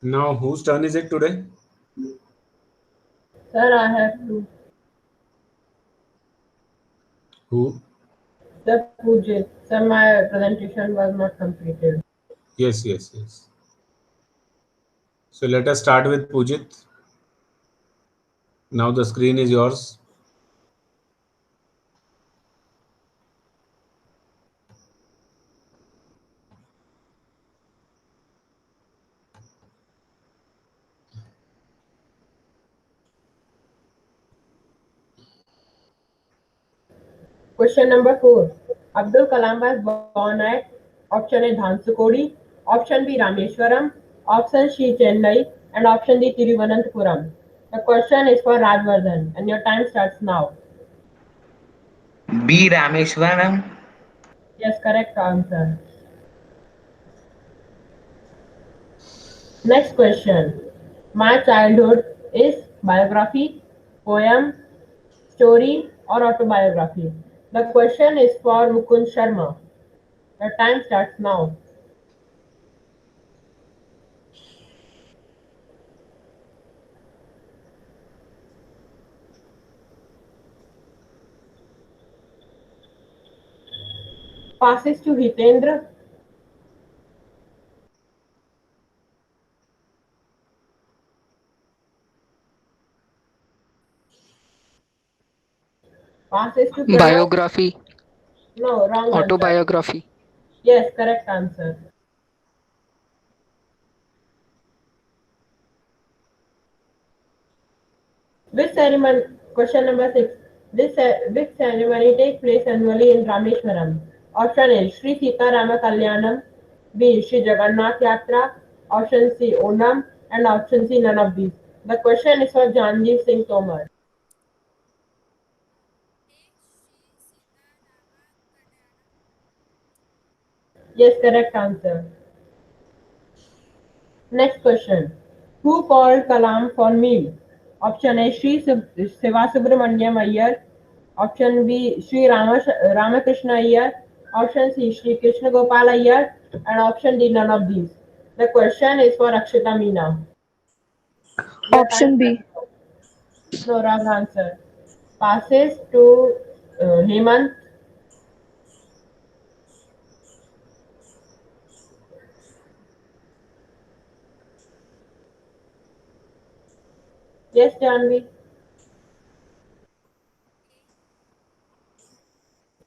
Now, whose turn is it today? Sir, I have to. Who? Sir, Pujit. Sir, my presentation was not completed. Yes, yes, yes. So let us start with Pujit. Now the screen is yours. Question number 4. Abdul Kalam was born at option A Dhansukodi, option B Rameshwaram, option C Chennai, and option D Tiruvananthapuram. The question is for Rajvardhan, and your time starts now. B. Rameshwaram. Yes, correct answer. Next question. My childhood is biography, poem, story, or autobiography. The question is for Mukund Sharma. The time starts now. Passes to Hitendra. Passes to Pranav. Biography, No, wrong answer. autobiography. Yes, correct answer. Which ceremony? Question number 6. Which ceremony takes place annually in Rameshwaram? Option A. Sri Sita Rama Kalyanam. B. Sri Jagannath Yatra. Option C. Onam. And option C. None of these. The question is for Janjeev Singh Tomar. Yes, correct answer. Next question. Who called Kalam for meal? Option A. Siva Subramaniam Iyer. Option B. Ramakrishna Iyer. Option C. Sri Krishna Gopal Iyer. And option D. None of these. The question is for Akshita Meena. Your time Option B. starts. No, wrong answer. Passes to Hemant. Yes, Janvi.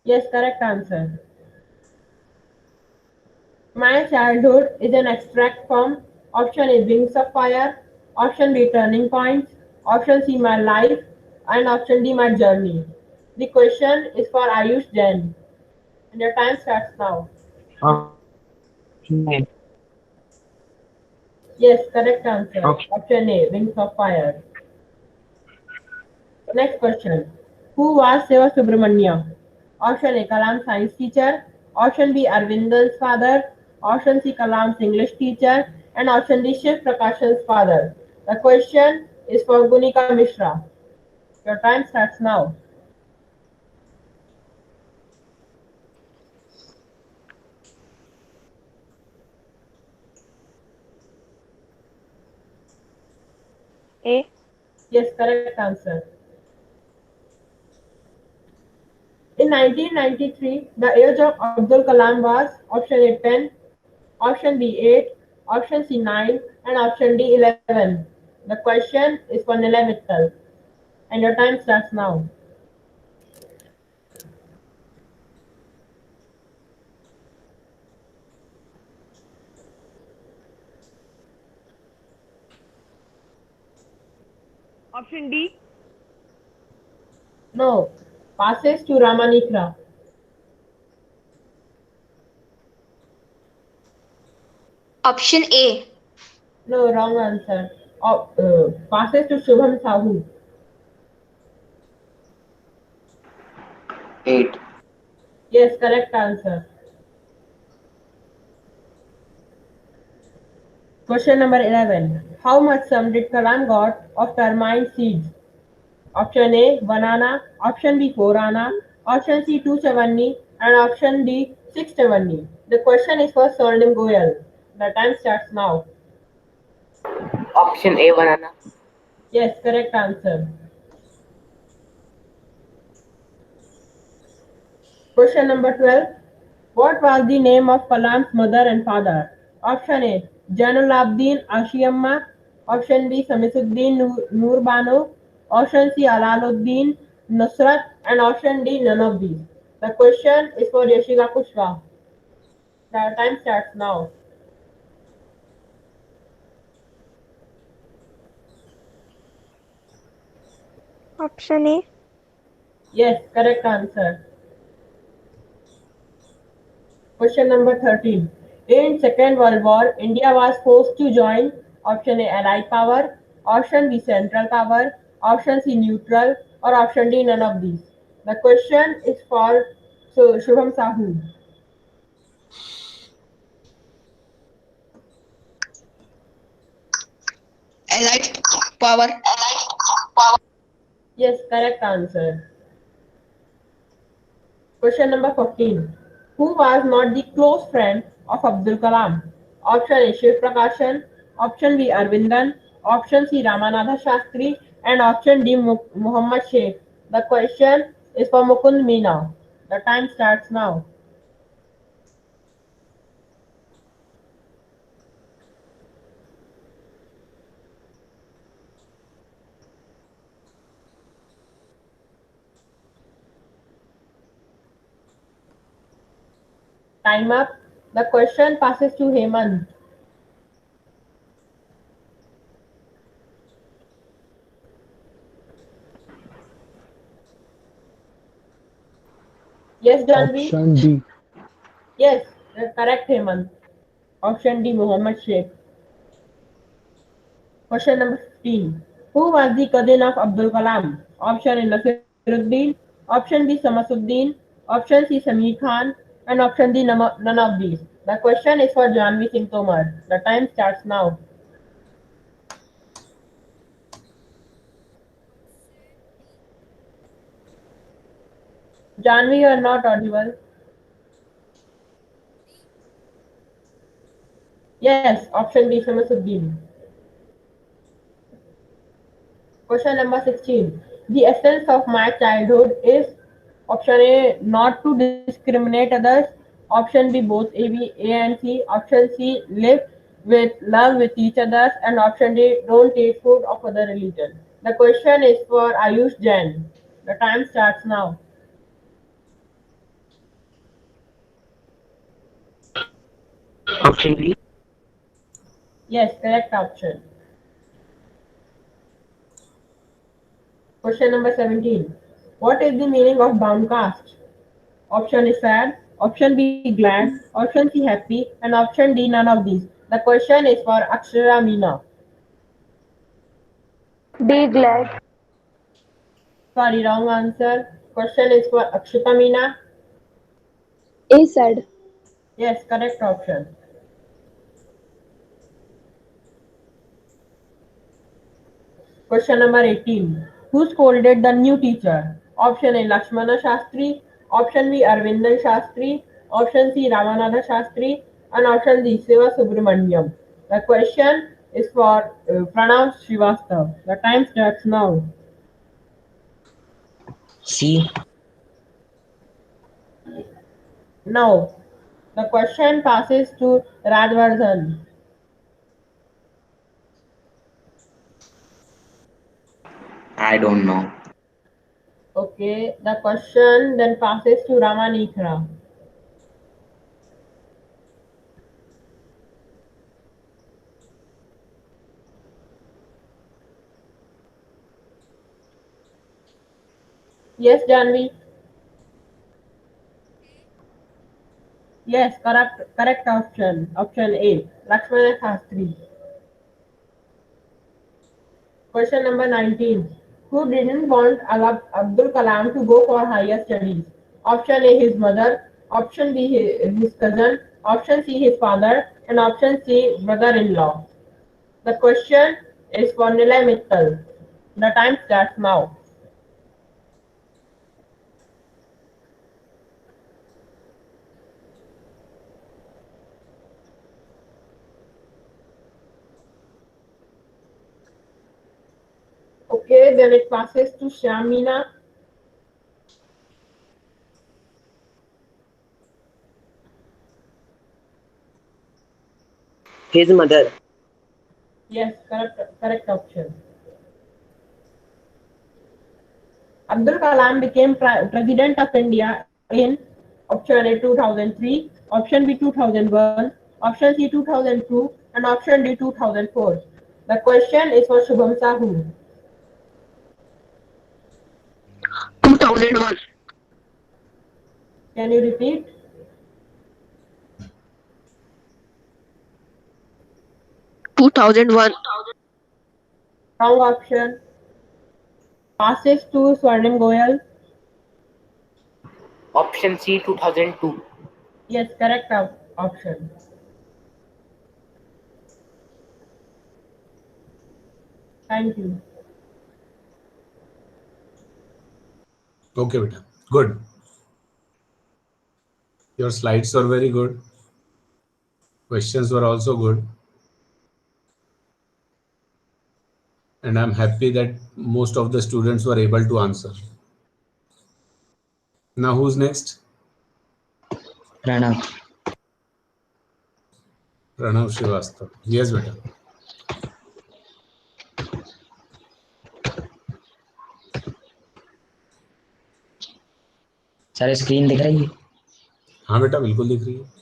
Yes, correct answer. My childhood is an extract from option A Wings of Fire, option B Turning Points, option C My Life, and option D My Journey. The question is for Ayush Jain. And your time starts now. Option A. Yes, correct answer. Option Option A Wings of Fire. Next question. Who was Seva Subramania? Option A Kalam's science teacher, option B Arvindan's father, option C Kalam's English teacher, and option D Shiv Prakashan's father. The question is for Gunika Mishra. Your time starts now. A. Yes, correct answer. In 1993, the age of Abdul Kalam was option A 10, option B 8, option C 9, and option D 11. The question is for Nilay Mittal, and your time starts now. Option D. No, passes to Ramanikra. Option A. No, wrong answer. Passes to Shubham Sahu. 8. Yes, correct answer. Question number 11. How much sum did Kalam got of termine seeds? Option A, 1 anna. Option B, 4 anna. Option C, 270. And option D, 670. The question is for Swarnim Goyal. The time starts now. Option A, banana. Yes, correct answer. Question number 12. What was the name of Kalam's mother and father? Option A. Jainulabdin Ashiamma. Option B. Samisuddin Noor Bano. Option C. Alaluddin Nusrat. And option D. None of these. The question is for Yashika Pushpa. The time starts now. Option A. Yes, correct answer. Question number 13. In Second World War, India was forced to join option A Allied power, option B Central power, option C neutral, or option D none of these. The question is for Shubham Sahu. Allied power. Yes, correct answer. Question number 14. Who was not the close friend of Abdul Kalam? Option A Shiv Prakashan, option B Arvindan, option C Ramanatha Shastri, and option D Muhammad Sheikh. The question is for Mukund Meena. The time starts now. Time up. The question passes to Hemant. Yes, Janvi? Option D. Yes, correct Hemant. Option D Muhammad Sheikh. Question number 15. Who was the cousin of Abdul Kalam? Option A Nasiruddin, option B Samasuddin, option C Samir Khan, and option D none of these. The question is for Janvi Singh Tomar. The time starts now. Janvi, you are not audible. Yes, option B Samasuddin. Question number 16. The essence of my childhood is option A not to discriminate others, option B both A and C, option C live with love with each other, and option D don't eat food of other religion. The question is for Ayush Jain. The time starts now. Option B. Yes, correct option. Question number 17. What is the meaning of downcast? Option is sad, option B glad, option C happy, and option D none of these. The question is for Akshara Meena. D. Glad. Sorry, wrong answer. Question is for Akshita Meena. A said. Yes, correct option. Question number 18. Who scolded the new teacher? Option A Lakshmana Shastri, option B Arvindan Shastri, option C Ramanatha Shastri, and option D Siva Subramaniam. The question is for Pranav Srivastav. The time starts now. C. Now, the question passes to Rajvardhan. I don't know. Okay, the question then passes to Ramanikra. Yes, Janvi. Yes, correct option. Option A. Lakshmana Shastri. Question number 19. Who didn't want Abdul Kalam to go for higher studies? Option A, his mother. Option B, his cousin. Option C, his father. And option C, brother-in-law. The question is for Nilay Mittal. The time starts now. Okay, then it passes to Shamina. His mother. Yes, correct option. Abdul Kalam became President of India in option A 2003, option B 2001, option C 2002, and option D 2004. The question is for Shubham Sahu. 2001. Can you repeat? 2001. Wrong option. Passes to Swarnim Goyal. Option C 2002. Yes, correct option. Thank you. Okay, beta. Good. Your slides were very good. Questions were also good. And I'm happy that most of the students were able to answer. Now, who's next? Pranav. Pranav Srivastav. Yes, beta. Sir screen दिख रही है? हाँ बेटा, बिल्कुल दिख रही है.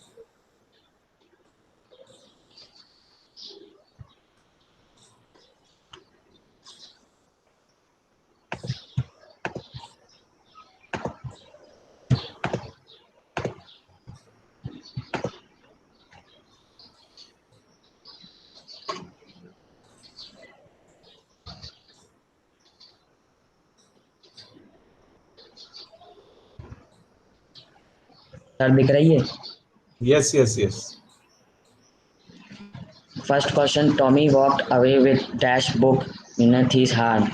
Sir दिख रही है? Yes, yes, yes. First question, Tommy walked away with dash book beneath his hand.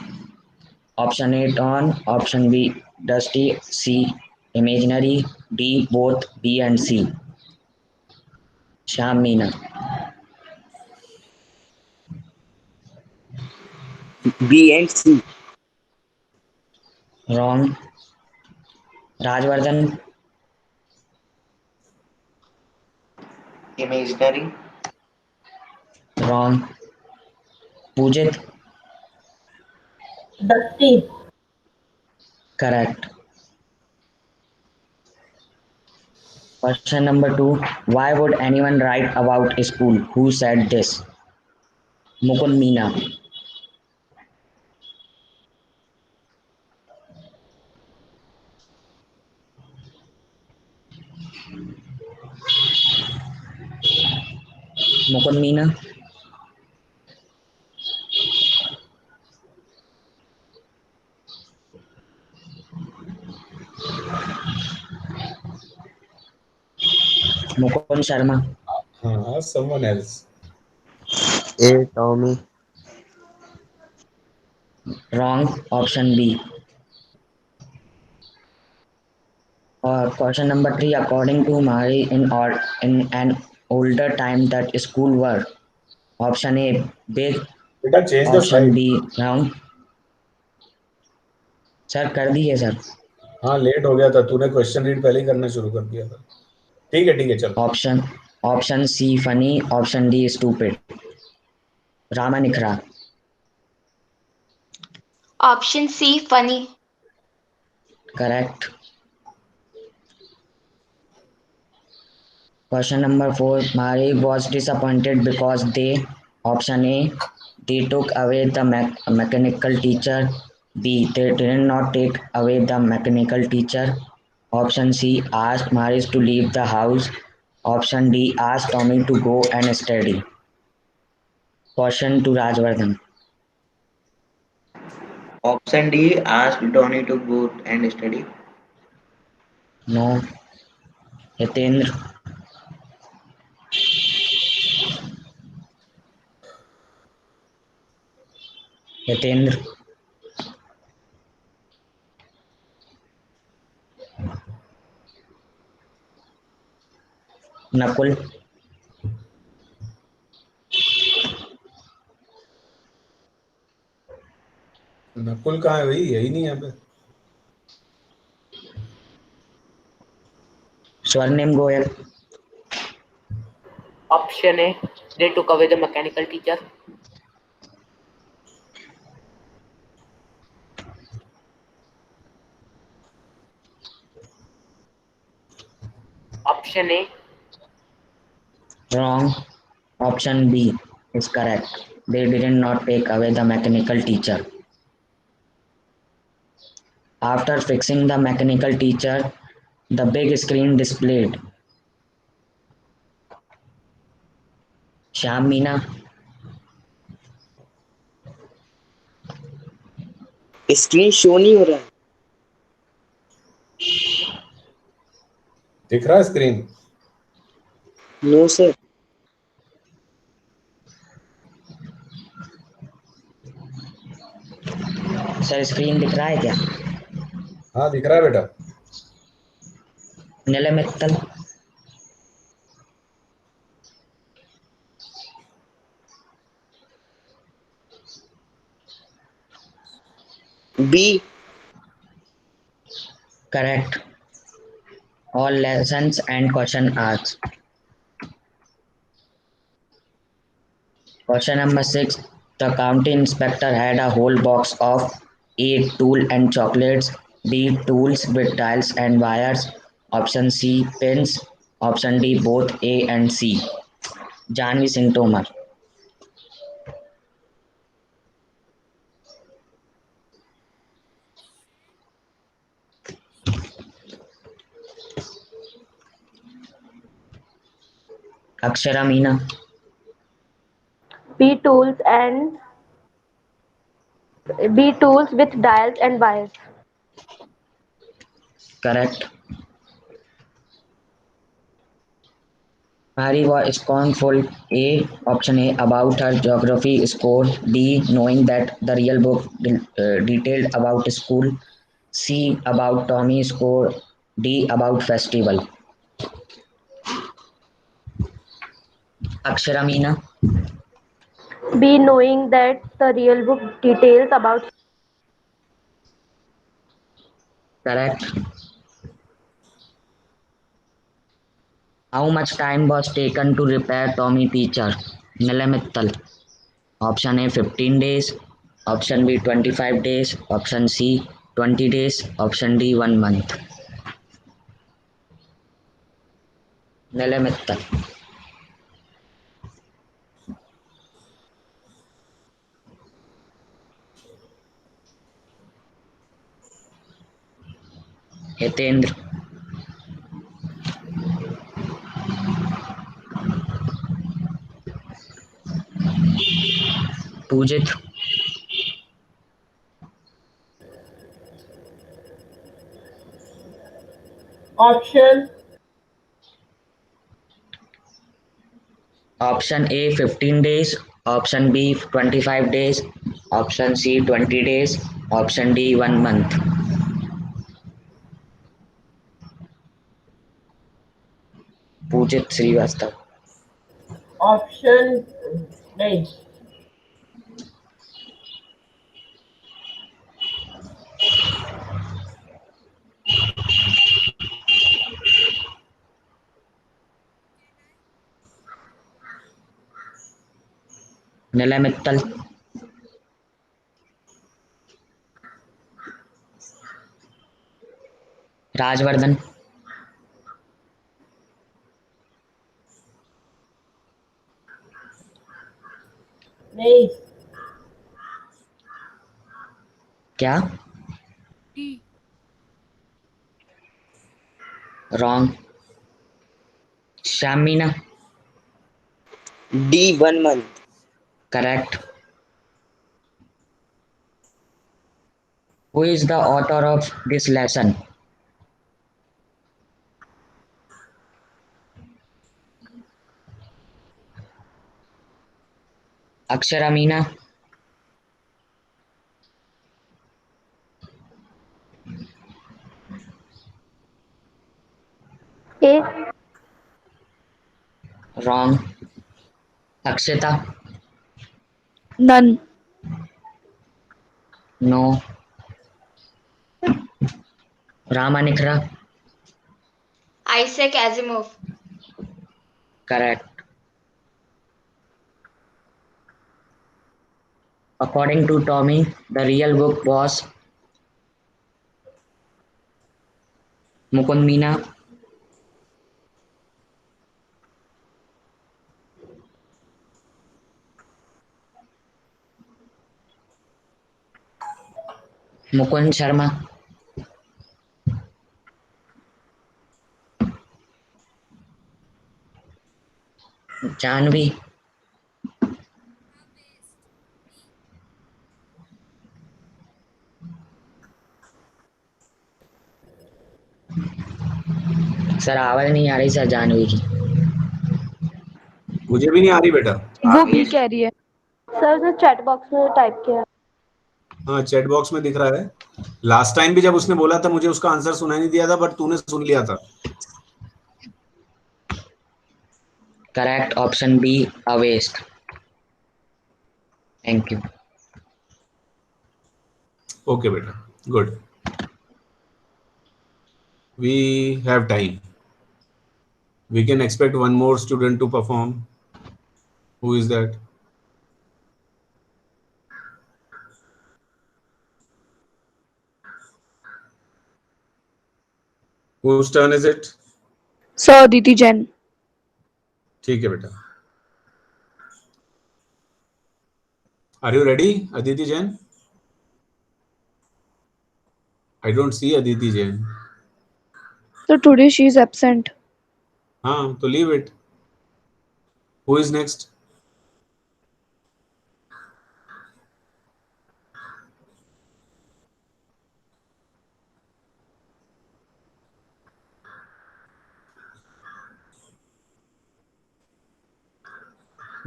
Option A Don, option B Dusty, C imaginary, D both B and C. Sham Meena. B and C. Wrong. Rajvardhan. Imaginary. Wrong. Pujit. Dusty. Correct. Question number 2. Why would anyone write about a school? Who said this? Mukund Meena. Mukund Meena. Mukund Sharma. Someone else. A. Tommy. Wrong. Option B. Question number 3. According to Mari, in an older time that school were. Option A big. बेटा, change the Option slide. B round. Sir कर दिए sir. हाँ, late हो गया था. तूने question read पहले ही करना शुरू कर दिया था. ठीक है, चलो. Option C funny. Option D stupid. Rama Nikra. Option C funny. Correct. Question number 4. Mari was disappointed because they. Option A they took away the mechanical teacher. B they did not take away the mechanical teacher. Option C asked Maris to leave the house. Option D asked Tommy to go and study. Question to Rajvardhan. Option D asked Donnie to go and study. No. Hitendra. Hitendra. Nakul. Nakul कहाँ है भाई, यही नहीं है यहाँ पे। Swarnim Goyal. Option A. They took away the mechanical teacher. Option A. Wrong. Option B is correct. They did not take away the mechanical teacher. After fixing the mechanical teacher, the big screen displayed Shyam Meena. Screen show नहीं हो रहा है. दिख रहा है screen? No sir. Sir screen दिख रहा है क्या? हाँ दिख रहा है बेटा। Nilay Mittal. B. Correct. All lessons and question asked. Question number 6. The county inspector had a whole box of A. Tool and chocolates. B. Tools with dials and wires. Option C. Pins. Option D. Both A and C. Janvi Singh Tomar. Akshara Meena. B tools and B tools with dials and wires. Correct. Mary was scornful. A. Option A. About her geography score. B. Knowing that the real book detailed about school. C. About Tommy's score. D. About festival. Akshara Meena. B knowing that the real book details about. Correct. How much time was taken to repair Tommy teacher? Nilay Mittal. Option A 15 days. Option B 25 days. Option C 20 days. Option D 1 month. Nilay Mittal. Hitendra. Pujit. Option Option A 15 days. Option B 25 days. Option C 20 days. Option D 1 month. Pujit Srivastav. option नहीं. Nilay Mittal. Rajvardhan. नहीं. क्या? Wrong. Shyam Meena. D 1 month. Correct. Who is the author of this lesson? Akshara Meena. A. Wrong. Akshita. None. No. Ramanikra. Isaac Asimov. Correct. According to Tommy, the real book was Mukund Meena. Mukund Sharma. Janvi. Sir आवाज नहीं आ रही sir Janvi की। मुझे भी नहीं आ रही बेटा। वो भी कह रही है। सर उसने चैट बॉक्स में टाइप किया। हाँ चैट बॉक्स में दिख रहा है। लास्ट टाइम भी जब उसने बोला था मुझे उसका आंसर सुनाई नहीं दिया था, बट तूने सुन लिया था। Correct option B a waste. Thank you. Okay बेटा, good. We have time. We can expect one more student to perform. Who is that? Whose turn is it? Sir Aditi Jain. ठीक है बेटा। Are you ready, Aditi Jain? I don't see Aditi Jain. So today she is absent. हाँ तो leave it. Who is next?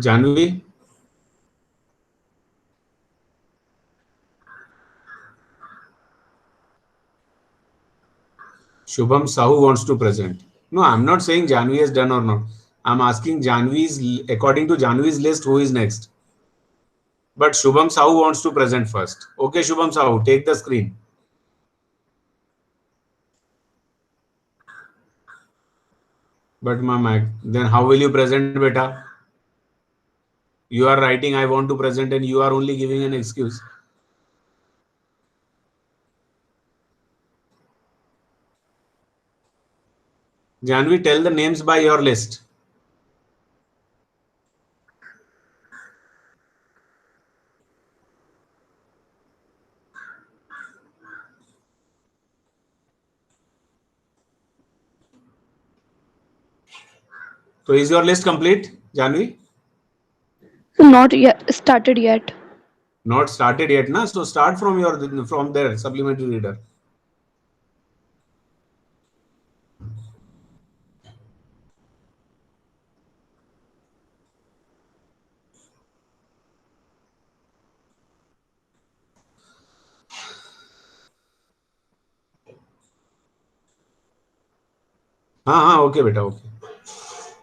Janvi? Shubham Sahu wants to present. No, I'm not saying Janvi has done or not. I'm asking according to Janvi's list, who is next? But Shubham Sahu wants to present first. Okay, Shubham Sahu, take the screen. But mama, then how will you present, beta? You are writing, I want to present, and you are only giving an excuse. Janvi, tell the names by your list. So is your list complete, Janvi? So not yet started yet. Not started yet, na? So start from there, supplementary reader. हाँ, okay, beta, okay.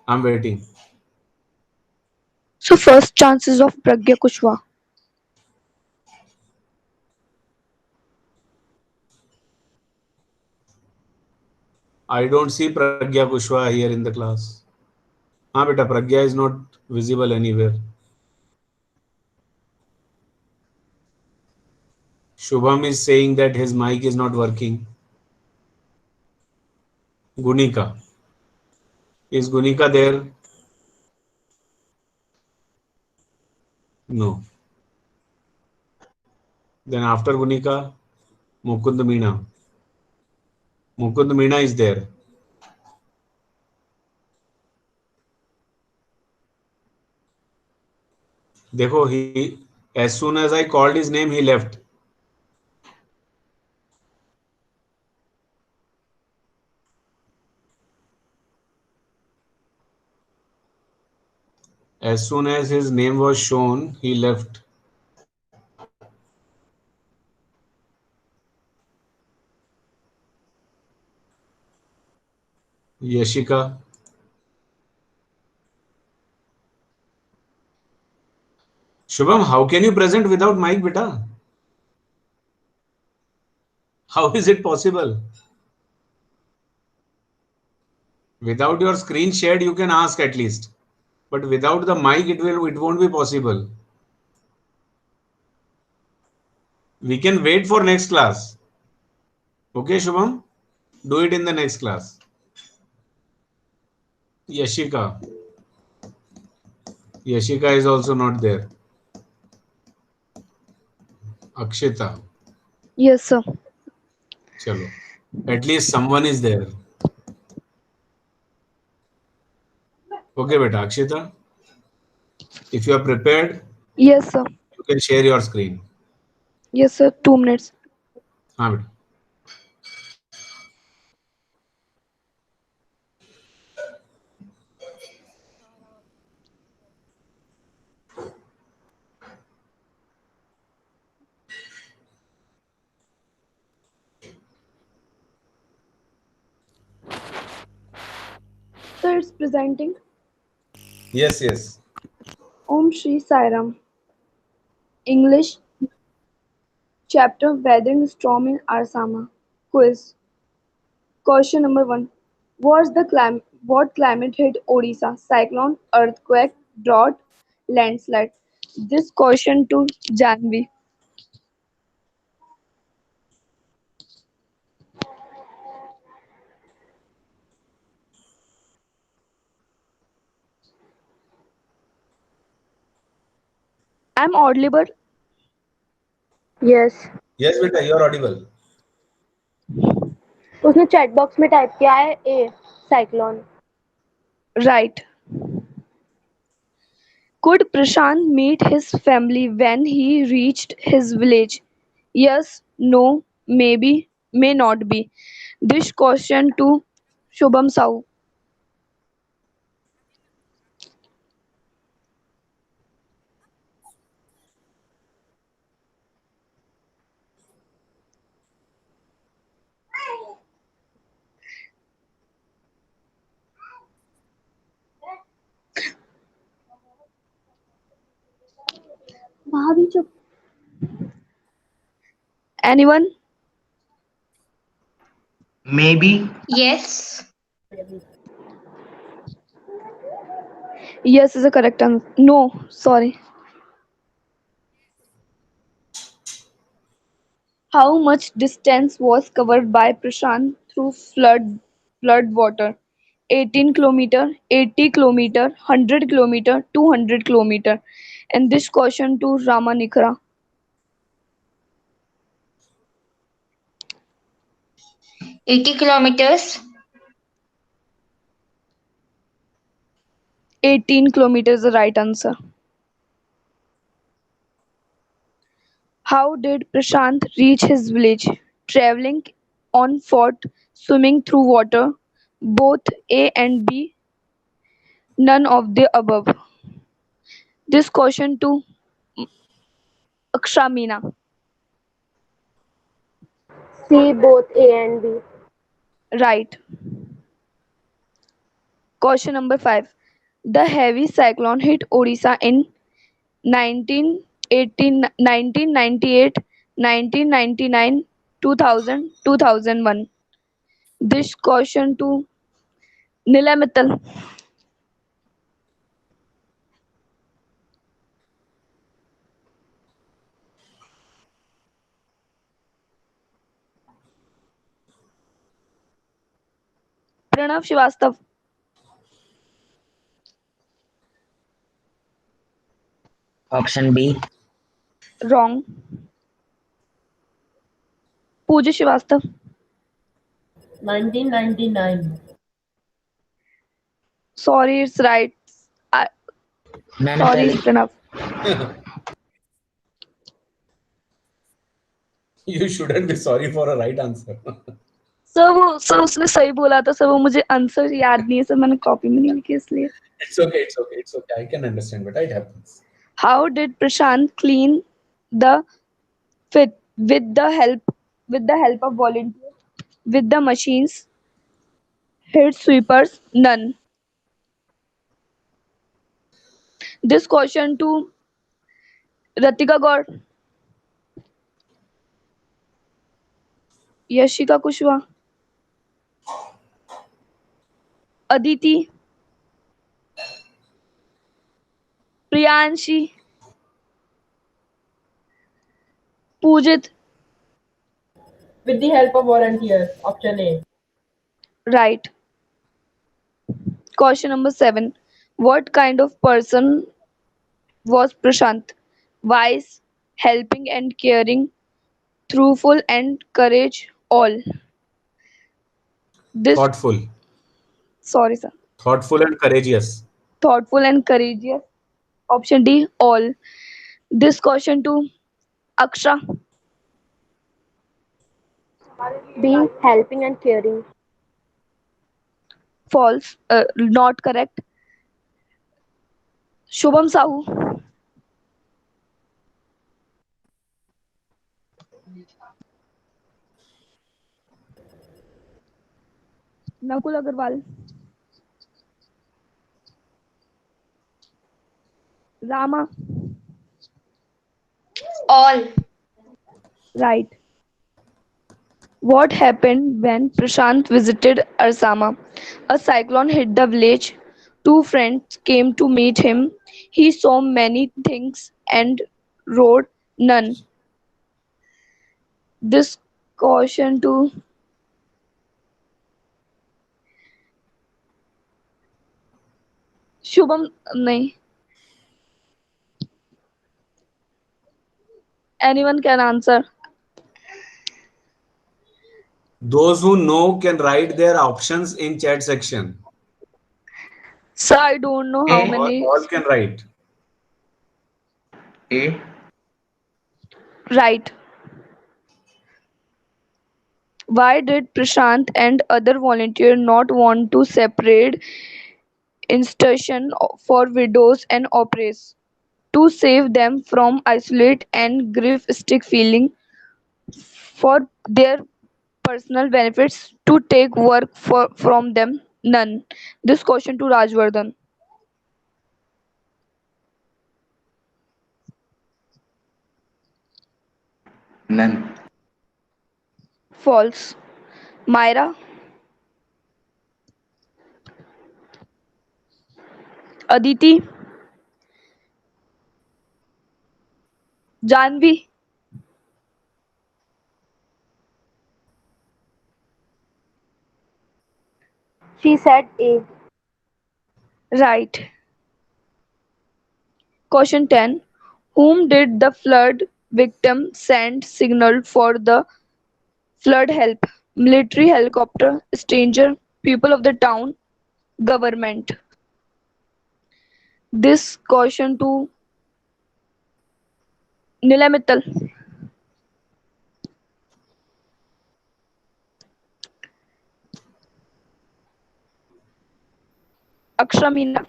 I'm waiting. So first chances of Pragya Kushwaha. I don't see Pragya Kushwaha here in the class. हाँ beta, Pragya is not visible anywhere. Shubham is saying that his mic is not working. Gunika. Is Gunika there? No. Then after Gunika, Mukund Meena. Mukund Meena is there. देखो, as soon as I called his name, he left. As soon as his name was shown, he left. Yashika. Shubham, how can you present without mic, beta? How is it possible? Without your screen shared, you can ask at least. But without the mic, it won't be possible. We can wait for next class. Okay, Shubham? Do it in the next class. Yashika. Yashika is also not there. Akshita. Yes, sir. Chalo. At least someone is there. Okay, beta. Akshita. If you are prepared, Yes, sir. you can share your screen. Yes, sir. 2 minutes. हाँ बेटा. Sir, it's presenting. Yes, yes. Om Shri Sai Ram. English chapter Weathering Storm in Arsama. Quiz. Question number 1. What climate hit Odisha? Cyclone, earthquake, drought, landslide. This question to Janvi. I'm audible. Yes. Yes, beta. You are audible. उसने chat box में type किया है ए cyclone. Right. Could Prashant meet his family when he reached his village? Yes, no, maybe, may not be. This question to Shubham Sahu. भाभी चुप. Anyone? Maybe. Yes. Yes is a correct answer. No, sorry. How much distance was covered by Prashant through flood water? 18 kilometer, 80 kilometer, 100 kilometer, 200 kilometer. And this question to Rama Nikra. 80 kilometers. 18 kilometers is the right answer. How did Prashant reach his village? Traveling on foot, swimming through water, both A and B, none of the above. This question to Akshamina. C both A and B. Right. Question number 5. The heavy cyclone hit Odisha in 1918, 1998, 1999, 2000, 2001. This question to Nilay Mittal. Pranav Srivastav. Option B. Wrong. Pooja Srivastav. 1999. Sorry, it's right. I, मैंने sorry, पहले Pranav. You shouldn't be sorry for a right answer. Sir उसने सही बोला था sir वो मुझे answer याद नहीं है सर मैंने कॉपी में नहीं लिखी इसलिए. It's okay. It's okay. It's okay. I can understand, but it happens. How did Prashant clean the fit with the help of volunteers? With the machines? Head sweepers? None. This question to Ratika Gaur. Yashika Kushwaha, Aditi, Priyanshi, पूजित. With the help of volunteers. Option A. Right. Question number 7. What kind of person was Prashant? Wise, helping and caring, truthful and courage, all. This Thoughtful. sorry sir. Thoughtful and courageous. Thoughtful and courageous. Option D, all. This question to Aksha. B. Helping and caring. False. Not correct. Shubham Sahu. Nakul Agarwal. Rama. All. Right. What happened when Prashant visited Arsama? A cyclone hit the village. Two friends came to meet him. He saw many things and wrote none. This caution to Shubham nahi. Anyone can answer. Those who know can write their options in chat section. Sir, I don't know how A. many. All can write. A. Right. Why did Prashant and other volunteers not want to separate institution for widows and oppressed? To save them from isolate and grief-stick feeling, for their personal benefits, to take work from them? None. This question to Rajvardhan. None. False. Myra. Aditi. Janvi. She said A. Right. Question 10. Whom did the flood victim send signal for the flood help? Military helicopter, stranger, people of the town, government. This question to Nila Mittal. Aksha Meena.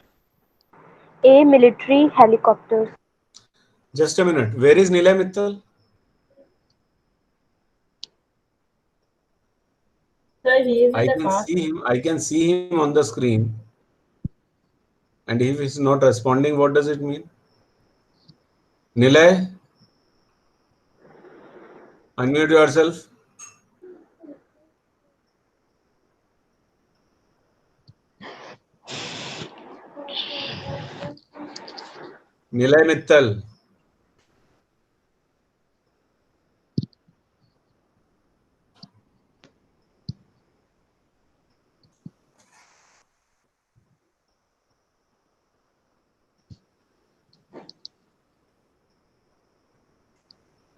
A. Military helicopters. Just a minute. Where is Nilay Mittal? Sir, he is in I the can class. see him. I can see him on the screen. And if he's not responding, what does it mean? Nilay, unmute yourself. Nilay Mittal.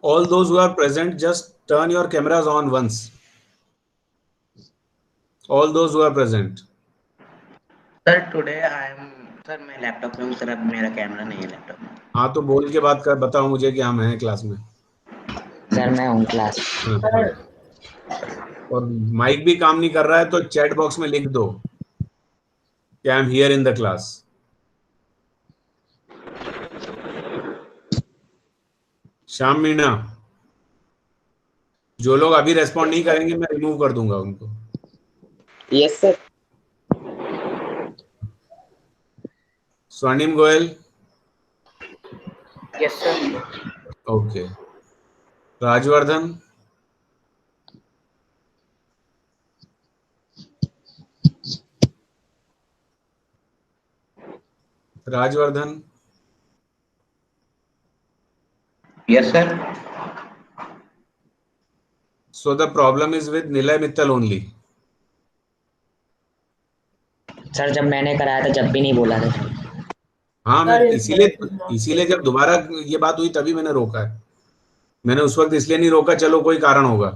All those who are present, just turn your cameras on once. All those who are present. Sir today I am sir मैं laptop में हूँ sir अब मेरा camera नहीं है laptop में हाँ तो बोल के बात कर बताओ मुझे कि हम हैं क्लास में. सर मैं हूँ क्लास. हाँ, Sir, और माइक भी काम नहीं कर रहा है तो चैट बॉक्स में लिख दो कि I am here in the class. Shyam Meena, जो लोग अभी रेस्पॉन्ड नहीं करेंगे मैं रिमूव कर दूंगा उनको. Yes sir. Swarnim Goyal. Yes sir. Okay. Rajvardhan. Rajvardhan. Yes, sir. So the problem is with Nilay Mittal only. Sir जब मैंने कराया था जब भी नहीं बोला था सर। हाँ, मैं Sir, his इसीलिए voice is not इसीलिए clear. जब दोबारा ये बात हुई तभी मैंने रोका है। मैंने उस वक्त इसलिए नहीं रोका, चलो कोई कारण होगा,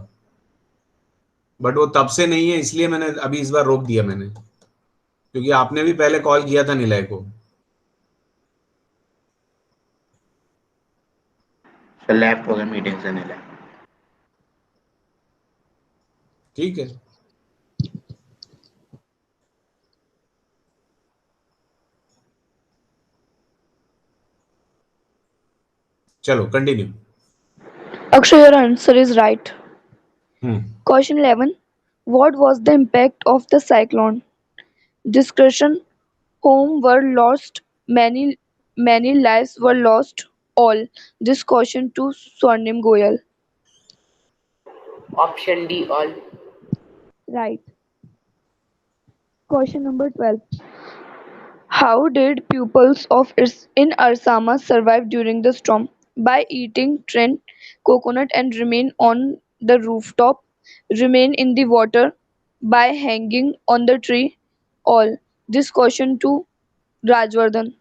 बट वो तब से नहीं है, इसलिए मैंने अभी इस बार रोक दिया मैंने, क्योंकि आपने भी पहले कॉल किया था निलय को। सर लेफ्ट हो गए मीटिंग से नहीं। ठीक है, चलो continue. Akshay, your answer is right. Hmm, Question 11. What was the impact of the cyclone? Discussion. Home were lost. Many lives were lost. All. This question to Swarnim Goyal. Option D, all. Right. Question number 12. How did pupils of in Arsama survive during the storm? By eating trend coconut and remain on the rooftop, remain in the water, by hanging on the tree, all. This question to Rajvardhan.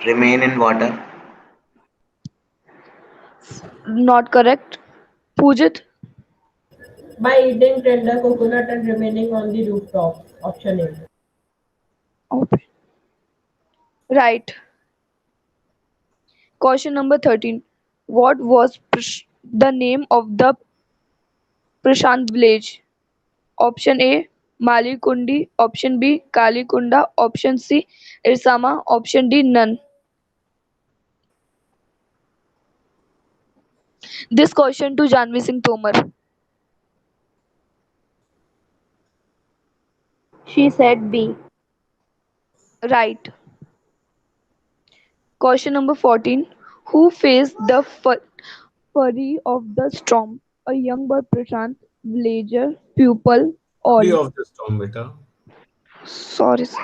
Remain in water. Not correct. Pujit. By eating tender coconut and remaining on the rooftop. Option A. Right. Question number 13. What was the name of the Prashant village? Option A, Malikundi. Option B, Kalikunda. Option C, Irsama. Option D, none. This question to Janvi Singh Tomar. She said B. Right. Question number 14. Who faced the fury of the storm? A young boy Prashant, villager, pupil, Fury all. of the storm, beta. Sorry. Sir.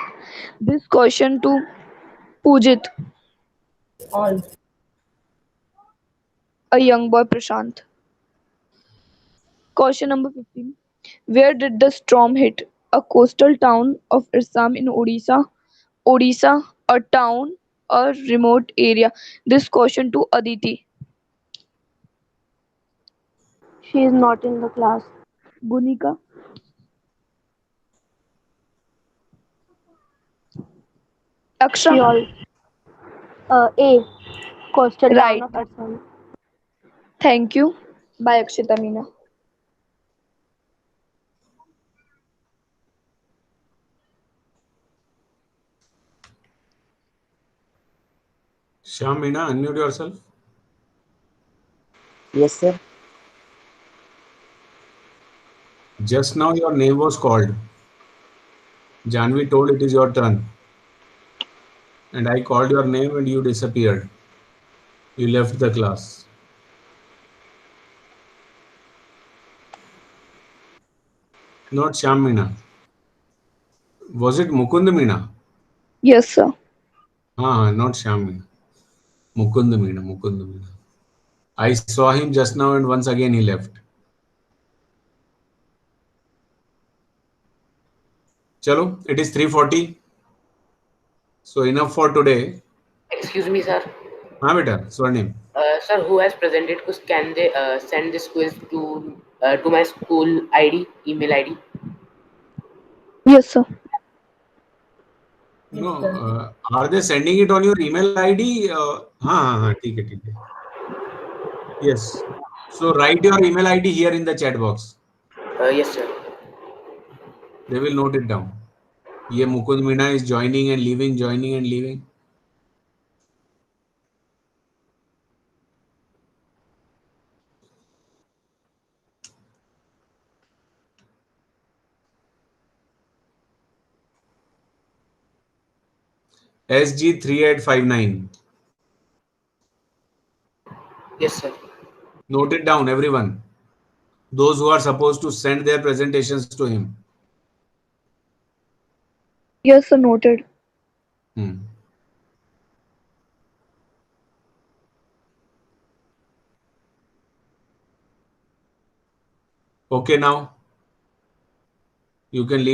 This question to Pujit. All. A young boy Prashant. Question number 15. Where did the storm hit? A coastal town of Irsam in Odisha, a town, a remote area. This question to Aditi. She is not in the class. Gunika. She Aksha. all A. Coastal town Right. of Assam. Thank you. By Akshita Meena. Shyam Meena, unmute yourself. Yes, sir. Just now your name was called. Janvi told it is your turn. And I called your name and you disappeared. You left the class. Not Shyam Meena. Was it Mukund Meena? Yes, sir. Not Shyam Meena. Mukund Meena. I saw him just now and once again he left. Chalo, it is 3:40. So enough for today. Excuse me, sir. हाँ बेटा, Swarnim. Sir, who has presented quiz? Can they send this quiz to my school ID, email ID? Yes, sir. Yes, No, sir. are they sending it on your email ID? हाँ, ठीक है. Yes. So write your email ID here in the chat box. Yes, sir. They will note it down. ये Mukund Meena is joining and leaving. SG3859. Yes, sir. Note it down, everyone. Those who are supposed to send their presentations to him. Yes, sir, noted. Hmm. Okay, now you can leave